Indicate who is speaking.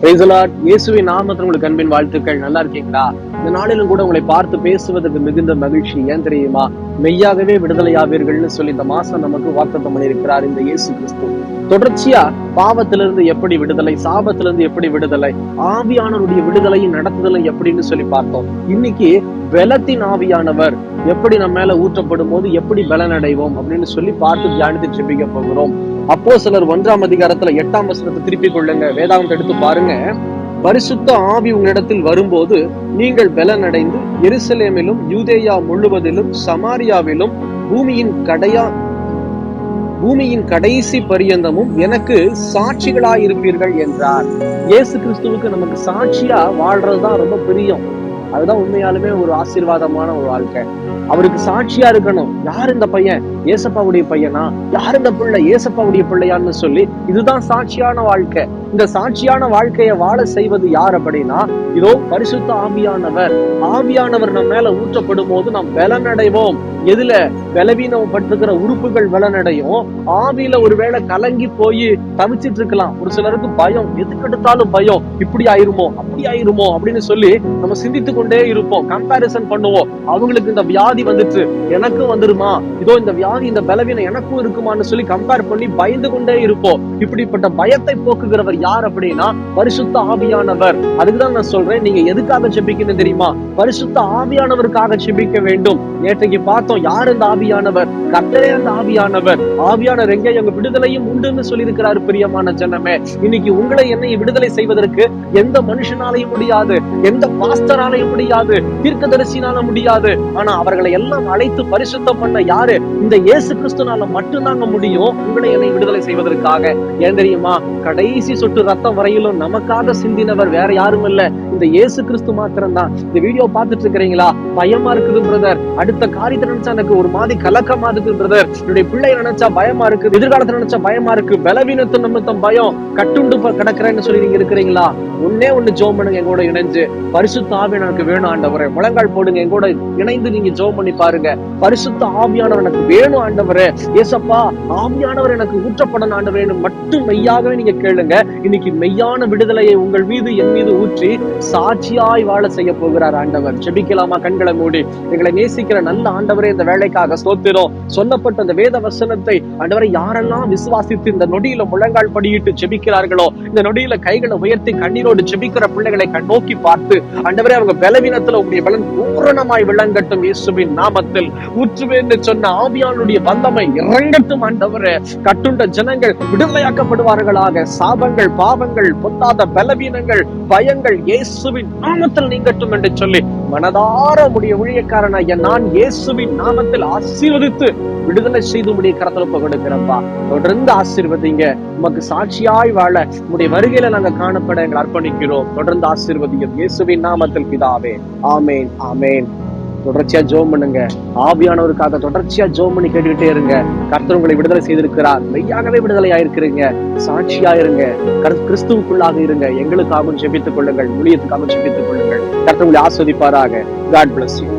Speaker 1: Praise the Lord. இயேசுவின் நாமத்தில் உங்களுக்கு அன்பின் வாழ்த்துக்கள். நல்லா இருக்கீங்களா? இந்த நாளிலும் கூட உங்களை பார்த்து பேசுவதற்கு மிகுந்த மகிழ்ச்சி. ஏன் தெரியுமா? மெய்யாகவே விடுதலையாவீர்கள்னு சொல்லி இந்த மாசம் நமக்கு வாக்குத்தத்தம் பண்ணியிருக்கிறார் இந்த இயேசு கிறிஸ்து. தொடர்ச்சியா பாவத்திலிருந்து எப்படி விடுதலை, சாபத்திலிருந்து எப்படி விடுதலை, ஆவியானவருடைய விடுதலையும் நடத்துதலும் எப்படின்னு சொல்லி பார்த்தோம். இன்னைக்கு பலத்தின் ஆவியானவர் எப்படி நம்ம மேல ஊற்றப்படும் போது எப்படி பலன் அடைவோம் அப்படின்னு சொல்லி பார்த்து தியானித்து ஜெபிக்க போகிறோம். அப்போஸ்தலர் 1ஆம் அதிகாரத்துல 8ஆம் வசனத்தை திருப்பிக் கொள்ளுங்க. வேதாகமத்தை எடுத்து பாருங்க. பரிசுத்த ஆவி உங்களிடத்தில் வரும்போது நீங்கள் பலன் அடைந்து எருசலேமிலும் யூதேயா முழுவதிலும் சமாரியாவிலும் பூமியின் கடைசி பரியந்தமும் எனக்கு சாட்சிகளாயிருப்பீர்கள் என்றார். இயேசு கிறிஸ்துவுக்கு நமக்கு சாட்சியா வாழ்றதுதான் ரொம்ப பிரியம். அதுதான் உண்மையாலுமே ஒரு ஆசீர்வாதமான ஒரு வாழ்க்கை. அவருக்கு சாட்சியா இருக்கணும். யார் இந்த பையன்? ஏசப்பாவுடைய பையனா? யார் இந்த பிள்ளை? ஏசப்பாவுடைய பிள்ளையான்னு சொல்லி இதுதான் சாட்சியான வாழ்க்கை. இந்த சாட்சியான வாழ்க்கையை வாழ செய்வது யார் அப்படின்னா, இதோ பரிசுத்த ஆவியானவர் நம்ம மேல ஊற்றப்படும் போது நாம் பலன் அடைவோம். எதுல? பலவீனப்பட்டிருக்கிற உறுப்புகள் பலன் அடையும். ஆவியில ஒருவேளை கலங்கி போய் தவிச்சிட்டு இருக்கலாம். ஒரு சிலருக்கு பயம், எதுக்கு எடுத்தாலும் பயம், இப்படி ஆயிருமோ அப்படி ஆயிருமோ அப்படின்னு சொல்லி நம்ம சிந்தித்து கொண்டே இருப்போம். கம்பேரிசன் பண்ணுவோம். அவங்களுக்கு இந்த வியாதி வந்துட்டு எனக்கும் வந்துருமா, இதோ இந்த வியாதி இந்த பலவீனம் எனக்கும் இருக்குமான்னு சொல்லி கம்பேர் பண்ணி பயந்து கொண்டே இருப்போம். இப்படிப்பட்ட பயத்தை போக்குகிறவர் யார் அப்படின்னா பரிசுத்த ஆவியானவர். அதுக்குதான் நான் சொல்றேன், நீங்க எதுக்காக ஜெபிக்கணும் தெரியுமா? பரிசுத்த ஆவியானவருக்காக ஜெபிக்க வேண்டும். நேற்றைக்கு பார்த்தோம், யார் இந்த ஆவியானவர்? கர்த்தரே அந்த ஆவியானவர். ஆவியானவர் எங்கே? எங்க விடுதலையும் உண்டுன்னு சொல்லி இருக்கிறாரு. பிரியமான ஜனமே, இன்னைக்கு உங்களை என்னை விடுதலை செய்வதற்கு எந்த மனுஷனாலையும் முடியாது, எந்த பாஸ்டராலையும் முடியாது, தீர்க்கதரிசினால முடியாது. ஆனா அவர்களை எல்லாம் அழைத்து பரிசுத்தம் பண்ண யாரு? இந்த இயேசு கிறிஸ்துனால மட்டும்தாங்க முடியும் உங்களை என்னை விடுதலை செய்வதற்காக. ஏன் தெரியுமா? கடைசி சொட்டு ரத்தம் வரையிலும் நமக்காக சிந்தினவர் வேற யாரும் இல்ல, இந்த இயேசு கிறிஸ்து மாத்திரம்தான். இந்த வீடியோ பார்த்துட்டு இருக்கிறீங்களா? பயமா இருக்குது பிரதர், அடுத்த காரியத்தை நினைச்சா எனக்கு ஒரு மாதிரி கலக்கமா இருக்கு பிரதர், என்னுடைய பிள்ளைய நினைச்சா பயமா இருக்கு, எதிர்காலத்தை நினைச்சா பயமா இருக்கு, பலவீனத்து நிமித்தம் பயம், கட்டுண்டு கிடக்குறேன்னு சொல்லி நீங்க இருக்கிறீங்களா? ஒண்ணு ஜெபம் பண்ணுங்க எங்கூட இணைஞ்சு. பரிசுத்த ஆவியானவர் எனக்கு வேணும் ஆண்டவரே. முழங்கால் போடுங்க, எங்கூட இணைந்து நீங்க ஜெபம் பண்ணி பாருங்க. பரிசுத்த ஆவியானவர் எனக்கு வேணும் ஆண்டவரே. ஏசப்பா, ஆவியானவர் எனக்கு ஊற்றப்படணும் ஆண்டவரே மட்டும் மெய்யாகவே நீங்க கேளுங்க. இன்னைக்கு மெய்யான விடுதலையை உங்கள் மீது என் மீது ஊற்றி சாட்சியாய் வாழ செய்ய போகிறார் ஆண்டவர். ஜெபிக்கலாமா? கண்களை மூடி. எங்களை நேசிக்கிற நல்ல ஆண்டவரே, இந்த வேலைக்காக ஸ்தோத்திரம். சொல்லப்பட்ட அந்த வேத வசனத்தை ஆண்டவரை யாரெல்லாம் விசுவாசித்து இந்த நொடியில முழங்கால் படியிட்டு ஜெபிக்கிறார்களோ, இந்த நொடியில கைகளை உயர்த்தி கண்ணீரோடு ஜெபிக்கிற பிள்ளைகளை நோக்கி பார்த்து ஆண்டவரே, அவங்க பலவீனத்துல உங்களுடைய பலன் பூரணமாய் விளங்கட்டும். இயேசுவின் நாமத்தில் ஊற்றுவேன்னு சொன்ன ஆவியானுடைய வல்லமை இறங்கட்டும் ஆண்டவரே. கட்டுண்ட ஜனங்கள் விடுதலையாக்கப்படுவார்களாக. சாபங்கள், பாவங்கள், பொத்தாத பலவீனங்கள், பயங்கள் இயேசுவின் நாமத்தில் நீங்கட்டும் என்று சொல்லி மனதார உடைய ஊழியக்காரனாகிய நான் இயேசுவின் நாமத்தில் ஆசீர்வதித்து விடுதலை செய்து உடைய கரத்துல கொடுக்கிறப்பா. தொடர்ந்து ஆசீர்வதிங்க. உமக்கு சாட்சியாய் வாழ உடைய வருகையில நாங்க காணப்பட எங்களை அர்ப்பணிக்கிறோம். தொடர்ந்து ஆசீர்வதிங்க இயேசுவின் நாமத்தில் பிதாவே. ஆமேன், ஆமேன். தொடர்ச்சியா ஜெபம் பண்ணுங்க. ஆவியானவருக்காக தொடர்ச்சியா ஜெபம் பண்ணி கேட்டுக்கிட்டே இருங்க. கர்த்தர் உங்களை விடுதலை செய்திருக்கிறார். மெய்யாகவே விடுதலை ஆயிருக்கிறீங்க. சாட்சியா இருங்க. கிறிஸ்துவுக்குள்ளாக இருங்க. எங்களுக்காகவும் ஜெபித்துக் கொள்ளுங்கள், ஊழியத்துக்காகவும் ஜெபித்துக் கொள்ளுங்கள். கர்த்தர் உங்களை ஆஸ்வதிப்பாராக. God bless you.